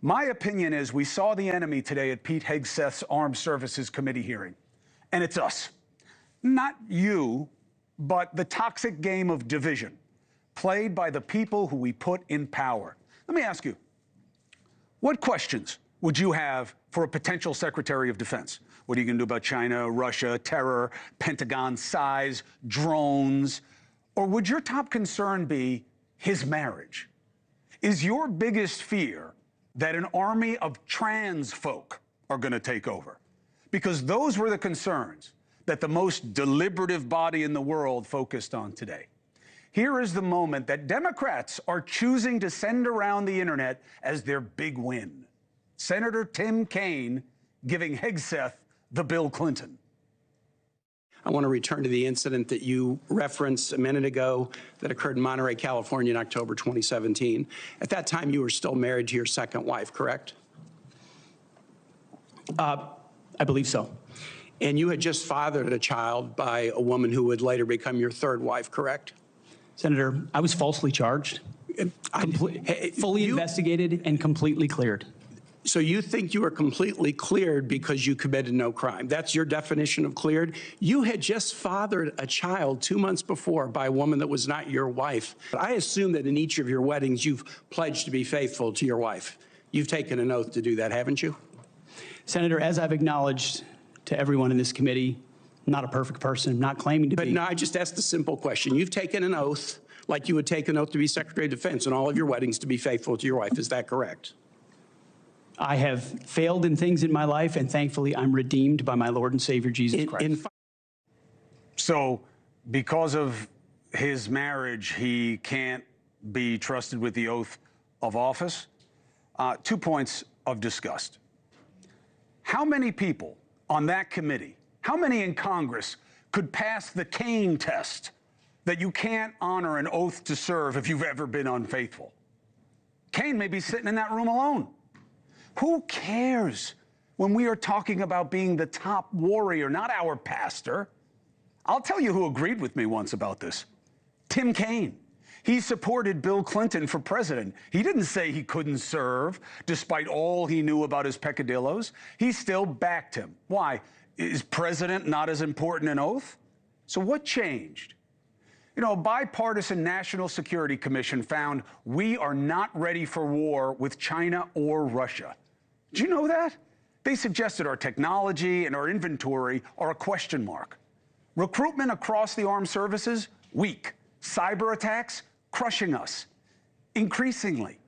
My opinion is we saw the enemy today at Pete Hegseth's Armed Services Committee hearing, and it's us. Not you, but the toxic game of division played by the people who we put in power. Let me ask you, what questions would you have for a potential Secretary of Defense? What are you going to do about China, Russia, terror, Pentagon size, drones? Or would your top concern be his marriage? Is your biggest fear that an army of trans folk are going to take over? Because those were the concerns that the most deliberative body in the world focused on today. Here is the moment that Democrats are choosing to send around the internet as their big win. Senator Tim Kaine giving Hegseth the Bill Clinton. I want to return to the incident that you referenced a minute ago that occurred in Monterey, California in October 2017. At that time, you were still married to your second wife, correct? I believe so. And you had just fathered a child by a woman who would later become your third wife, correct? Senator, I was falsely charged, fully investigated, and completely cleared. So you think you were completely cleared because you committed no crime. That's your definition of cleared? You had just fathered a child 2 months before by a woman that was not your wife. But I assume that in each of your weddings, you've pledged to be faithful to your wife. You've taken an oath to do that, haven't you? Senator, as I've acknowledged to everyone in this committee, I'm not a perfect person, I'm not claiming to be. But no, I just asked a simple question. You've taken an oath like you would take an oath to be Secretary of Defense in all of your weddings to be faithful to your wife. Is that correct? I have failed in things in my life, and thankfully I'm redeemed by my Lord and Savior, Jesus Christ. So because of his marriage, he can't be trusted with the oath of office? 2 points of disgust. How many people on that committee, how many in Congress could pass the Kaine test that you can't honor an oath to serve if you've ever been unfaithful? Kaine may be sitting in that room alone. Who cares when we are talking about being the top warrior, not our pastor? I'll tell you who agreed with me once about this. Tim Kaine. He supported Bill Clinton for president. He didn't say he couldn't serve, despite all he knew about his peccadillos. He still backed him. Why? Is president not as important an oath? So what changed? You know, a bipartisan National Security Commission found we are not ready for war with China or Russia. Did you know that? They suggested our technology and our inventory are a question mark. Recruitment across the armed services, weak. Cyber attacks, crushing us. Increasingly,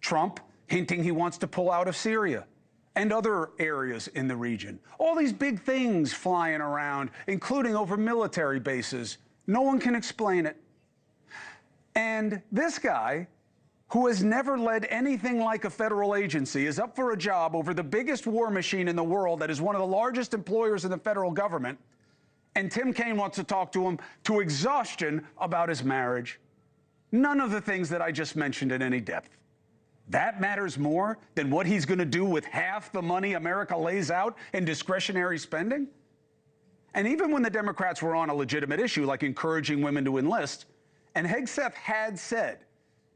Trump hinting he wants to pull out of Syria and other areas in the region. All these big things flying around, including over military bases. No one can explain it. And this guy, who has never led anything like a federal agency, is up for a job over the biggest war machine in the world that is one of the largest employers in the federal government. And Tim Kaine wants to talk to him to exhaustion about his marriage. None of the things that I just mentioned in any depth. That matters more than what he's going to do with half the money America lays out in discretionary spending? And even when the Democrats were on a legitimate issue like encouraging women to enlist, and Hegseth had said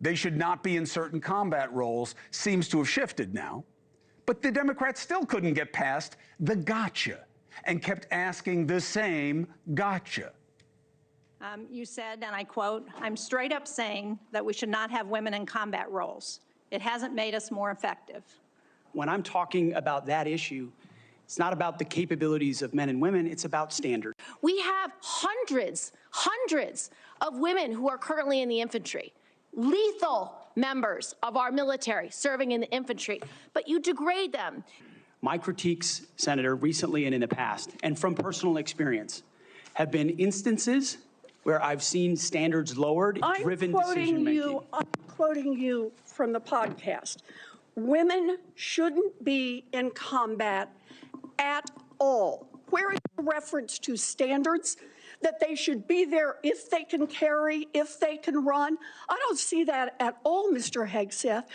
they should not be in certain combat roles, seems to have shifted now. But the Democrats still couldn't get past the gotcha and kept asking the same gotcha. You said, and I quote, "I'm straight up saying that we should not have women in combat roles. It hasn't made us more effective." When I'm talking about that issue, it's not about the capabilities of men and women, it's about standards. We have hundreds of women who are currently in the infantry, lethal members of our military serving in the infantry, but you degrade them. My critiques, Senator, recently and in the past, and from personal experience, have been instances where I've seen standards lowered, driven decision-making. I'm quoting you from the podcast. Women shouldn't be in combat at all. Where is the reference to standards that they should be there if they can carry, if they can run? I don't see that at all, Mr. Hegseth.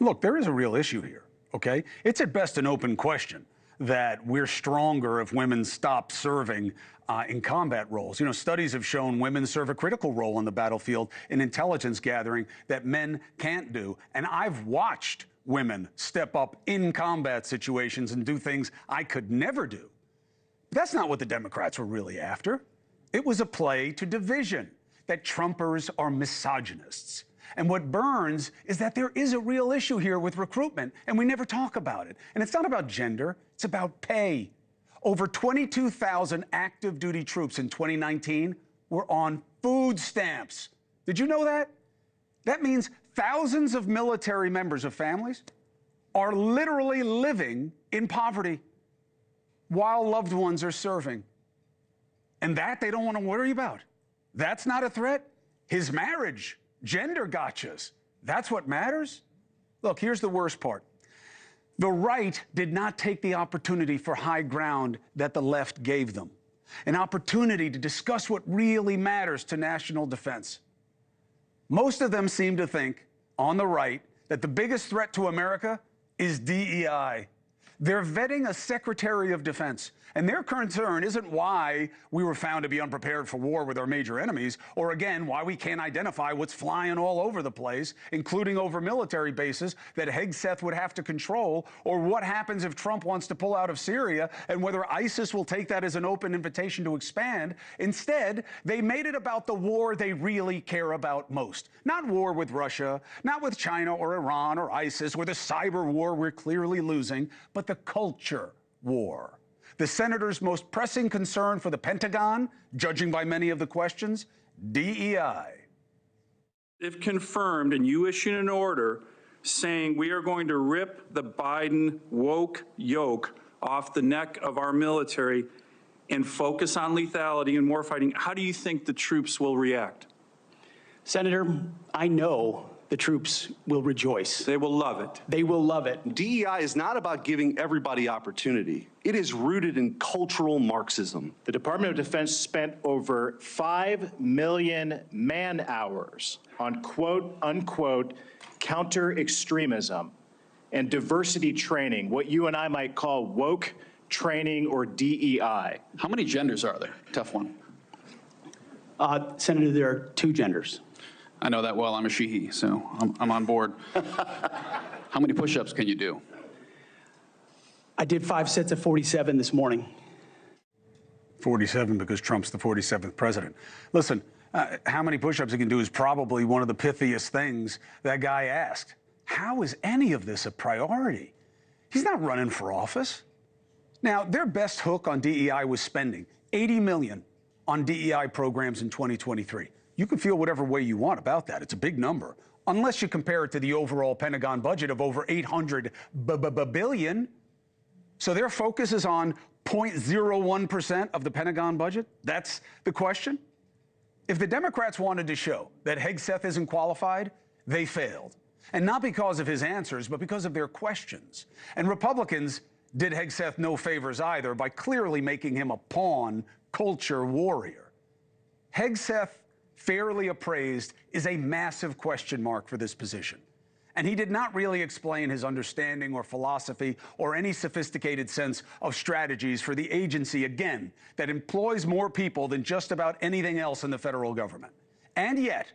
Look, there is a real issue here, okay? It's at best an open question that we're stronger if women stop serving in combat roles. You know, studies have shown women serve a critical role on the battlefield in intelligence gathering that men can't do. And I've watched women step up in combat situations and do things I could never do. But that's not what the Democrats were really after. It was a play to division, that Trumpers are misogynists. And what burns is that there is a real issue here with recruitment, and we never talk about it. And it's not about gender, it's about pay. Over 22,000 active duty troops in 2019 were on food stamps. Did you know that? That means thousands of military members of families are literally living in poverty while loved ones are serving. And that they don't want to worry about. That's not a threat. His marriage, gender gotchas, that's what matters. Look, here's the worst part. The right did not take the opportunity for high ground that the left gave them, an opportunity to discuss what really matters to national defense. Most of them seem to think, on the right, that the biggest threat to America is DEI. They're vetting a Secretary of Defense, and their concern isn't why we were found to be unprepared for war with our major enemies, or again, why we can't identify what's flying all over the place, including over military bases that Hegseth would have to control, or what happens if Trump wants to pull out of Syria, and whether ISIS will take that as an open invitation to expand. Instead, they made it about the war they really care about most. Not war with Russia, not with China or Iran or ISIS, or the cyber war we're clearly losing, but the culture war. The senator's most pressing concern for the Pentagon, judging by many of the questions, DEI. If confirmed and you issue an order saying we are going to rip the Biden woke yoke off the neck of our military and focus on lethality and warfighting, how do you think the troops will react? Senator, I know the troops will rejoice. They will love it. They will love it. DEI is not about giving everybody opportunity. It is rooted in cultural Marxism. The Department of Defense spent over 5 million man-hours on quote-unquote counter-extremism and diversity training, what you and I might call woke training or DEI. How many genders are there? Tough one. Senator, there are 2 genders. I know that well. I'm a she-he, so I'm on board. How many push-ups can you do? I did 5 sets of 47 this morning. 47 because Trump's the 47th president. Listen, how many push-ups he can do is probably one of the pithiest things that guy asked. How is any of this a priority? He's not running for office. Now, their best hook on DEI was spending $80 million on DEI programs in 2023. You can feel whatever way you want about that. It's a big number, unless you compare it to the overall Pentagon budget of over $800 billion. So their focus is on 0.01% of the Pentagon budget? That's the question? If the Democrats wanted to show that Hegseth isn't qualified, they failed. And not because of his answers, but because of their questions. And Republicans did Hegseth no favors either by clearly making him a pawn culture warrior. Hegseth, fairly appraised, is a massive question mark for this position. And he did not really explain his understanding or philosophy or any sophisticated sense of strategies for the agency, again, that employs more people than just about anything else in the federal government. And yet,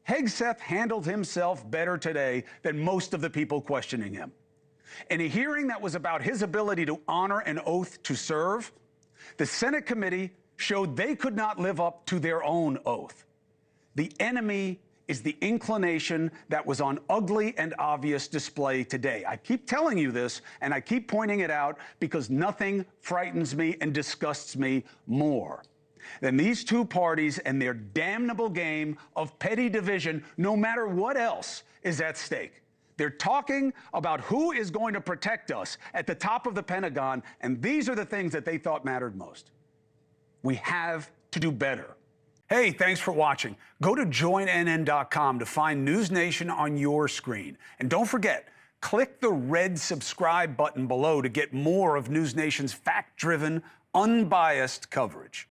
Hegseth handled himself better today than most of the people questioning him. In a hearing that was about his ability to honor an oath to serve, the Senate committee showed they could not live up to their own oath. The enemy is the inclination that was on ugly and obvious display today. I keep telling you this, and I keep pointing it out because nothing frightens me and disgusts me more than these two parties and their damnable game of petty division, no matter what else is at stake. They're talking about who is going to protect us at the top of the Pentagon, and these are the things that they thought mattered most. We have to do better. Hey, thanks for watching. Go to joinnn.com to find NewsNation on your screen. And don't forget, click the red subscribe button below to get more of NewsNation's fact-driven, unbiased coverage.